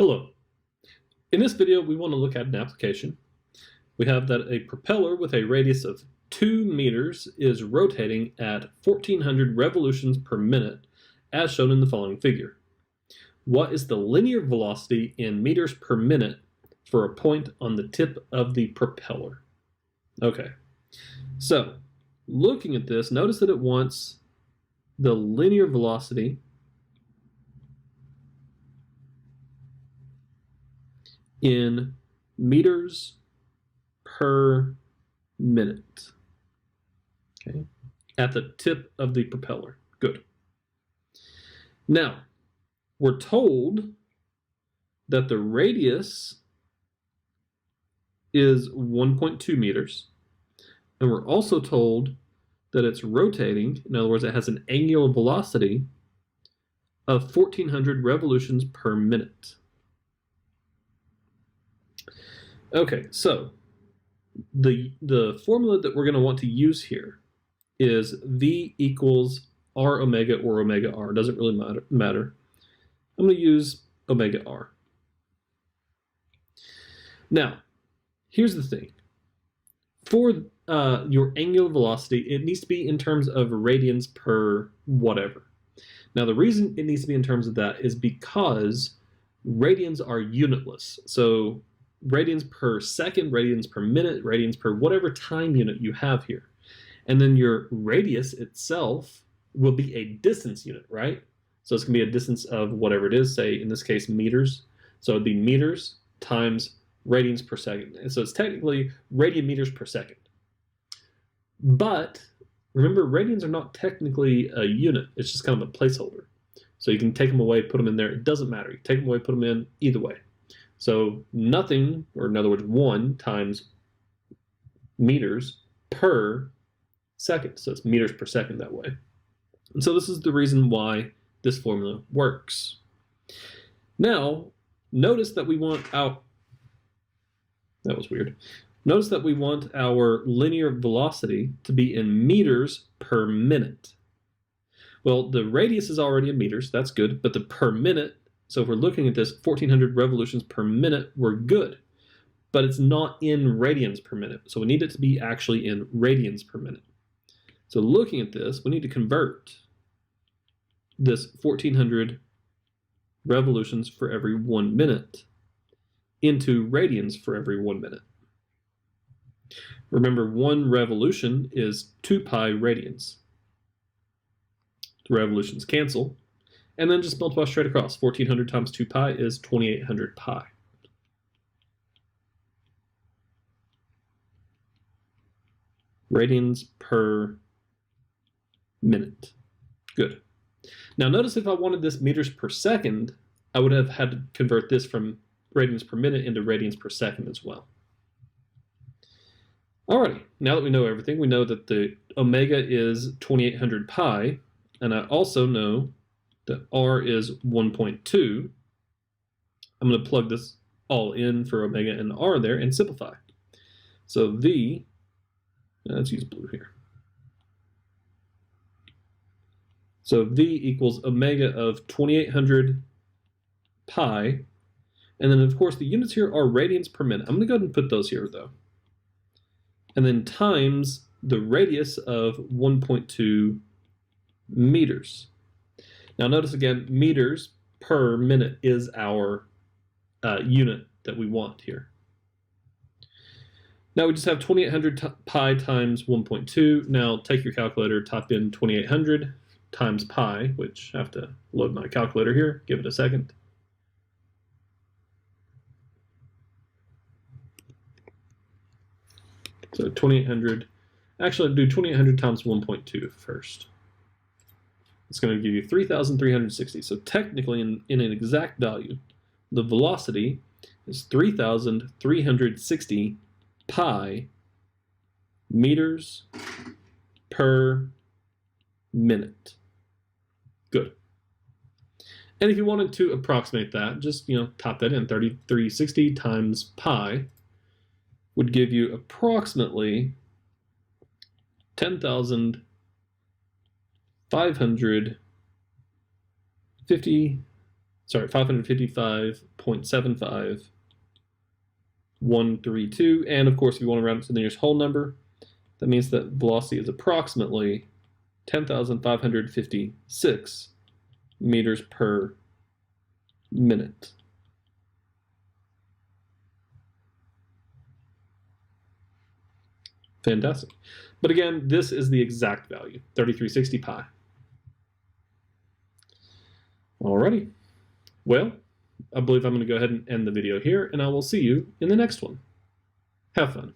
Hello. In this video, we want to look at an application. We have that a propeller with a radius of 2 meters is rotating at 1400 revolutions per minute, as shown in the following figure. What is the linear velocity in meters per minute for a point on the tip of the propeller? Okay, so looking at this, notice that it wants the linear velocity in meters per minute, okay, at the tip of the propeller. Good. Now, we're told that the radius is 1.2 meters, and we're also told that it's rotating. In other words, it has an angular velocity of 1400 revolutions per minute. Okay, so the formula that we're going to want to use here is V equals R omega or omega R. It doesn't really matter. I'm going to use omega R. Now, here's the thing. For your angular velocity, it needs to be in terms of radians per whatever. Now, the reason it needs to be in terms of that is because radians are unitless. So radians per second, radians per minute, radians per whatever time unit you have here. And then your radius itself will be a distance unit, right? So it's going to be a distance of whatever it is, say in this case meters. So it'd be meters times radians per second. And so it's technically radian meters per second. But remember, radians are not technically a unit. It's just kind of a placeholder. So you can take them away, put them in there. It doesn't matter. You take them away, put them in, either way. So nothing, or in other words, 1 times meters per second. So it's meters per second that way. And so this is the reason why this formula works. Now, notice that we want our, that was weird. Notice that we want our linear velocity to be in meters per minute. Well, the radius is already in meters, that's good, but the per minute, so if we're looking at this 1400 revolutions per minute, we're good. But it's not in radians per minute. So we need it to be actually in radians per minute. So looking at this, we need to convert this 1400 revolutions for every 1 minute into radians for every 1 minute. Remember, 1 revolution is 2 pi radians. The revolutions cancel. And then just multiply straight across. 1400 times 2 pi is 2800 pi. Radians per minute. Good. Now notice if I wanted this meters per second, I would have had to convert this from radians per minute into radians per second as well. Alrighty, now that we know everything, we know that the omega is 2800 pi, and I also know that R is 1.2. I'm going to plug this all in for omega and R there and simplify. So V, let's use blue here. So V equals omega of 2800 pi. And then, of course, the units here are radians per minute. I'm going to go ahead and put those here, though. And then times the radius of 1.2 meters. Now notice again, meters per minute is our unit that we want here. Now we just have 2800 pi times 1.2. Now take your calculator, type in 2800 times pi, which I have to load my calculator here. Give it a second. So 2800, actually I'll do 2800 times 1.2 first. It's going to give you 3,360. So technically, in an exact value, the velocity is 3,360 pi meters per minute. Good. And if you wanted to approximate that, just type that in. 3,360 times pi would give you approximately 10,550 sorry, 555.75132. And of course, if you want to round it to the nearest whole number, that means that velocity is approximately 10,556 meters per minute. Fantastic. But again, this is the exact value, 3360 pi. Alrighty. Well, I believe I'm going to go ahead and end the video here, and I will see you in the next one. Have fun.